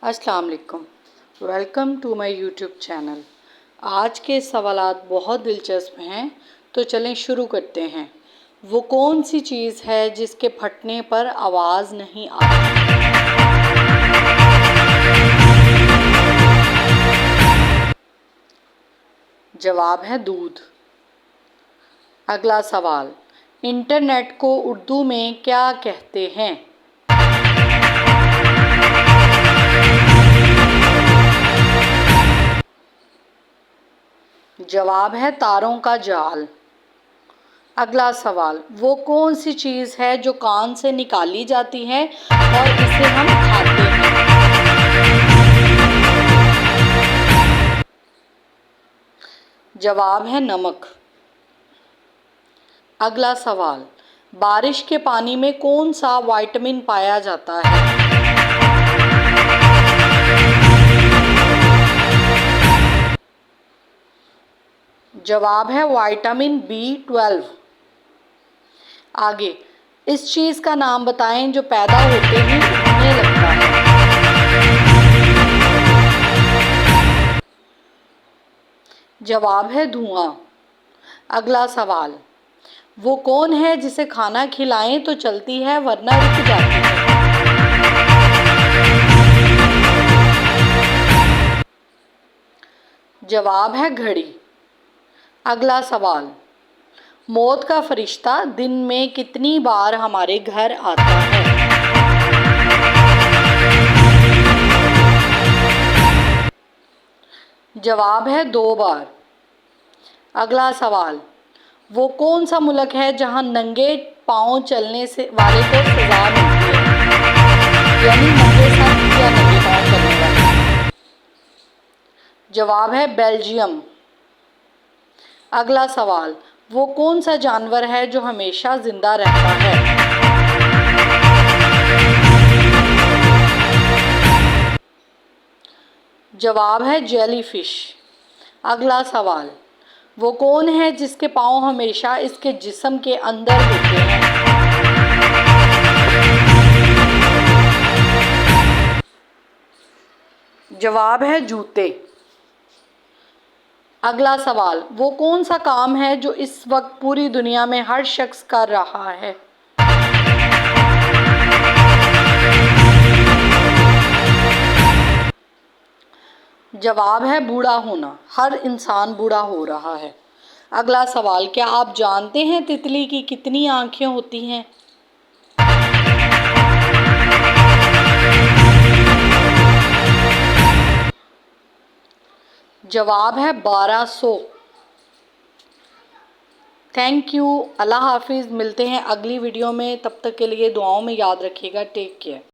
अस्सलाम वालेकुम। Welcome to my YouTube channel. आज के सवालात बहुत दिलचस्प हैं, तो चलें शुरू करते हैं। वो कौन सी चीज़ है जिसके फटने पर आवाज़ नहीं आती? जवाब है दूध। अगला सवाल, इंटरनेट को उर्दू में क्या कहते हैं? जवाब है तारों का जाल। अगला सवाल, वो कौन सी चीज़ है जो कान से निकाली जाती है और इसे हम खाते हैं? जवाब है नमक। अगला सवाल, बारिश के पानी में कौन सा विटामिन पाया जाता है? जवाब है विटामिन B12। आगे, इस चीज़ का नाम बताएं जो पैदा होते ही उड़ने लगता है। जवाब है धुआं। अगला सवाल, वो कौन है जिसे खाना खिलाएं तो चलती है वरना रुक जाती है? जवाब है घड़ी। अगला सवाल, मौत का फरिश्ता दिन में कितनी बार हमारे घर आता है? जवाब है 2 बार। अगला सवाल, वो कौन सा मुल्क है जहां नंगे पांव चलने से वाले को सजा मिलती है? यानी नंगे सर या नंगे पांव चलने वाले। जवाब है बेल्जियम। अगला सवाल, वो कौन सा जानवर है जो हमेशा जिंदा रहता है? जवाब है जेलीफिश। अगला सवाल, वो कौन है जिसके पांव हमेशा इसके जिस्म के अंदर होते हैं? जवाब है जूते। अगला सवाल, वो कौन सा काम है जो इस वक्त पूरी दुनिया में हर शख्स कर रहा है? जवाब है बूढ़ा होना। हर इंसान बूढ़ा हो रहा है। अगला सवाल, क्या आप जानते हैं तितली की कितनी आंखें होती हैं? जवाब है 1200। Thank you. अल्लाह हाफिज़। मिलते हैं अगली वीडियो में, तब तक के लिए दुआओं में याद रखिएगा। Take care.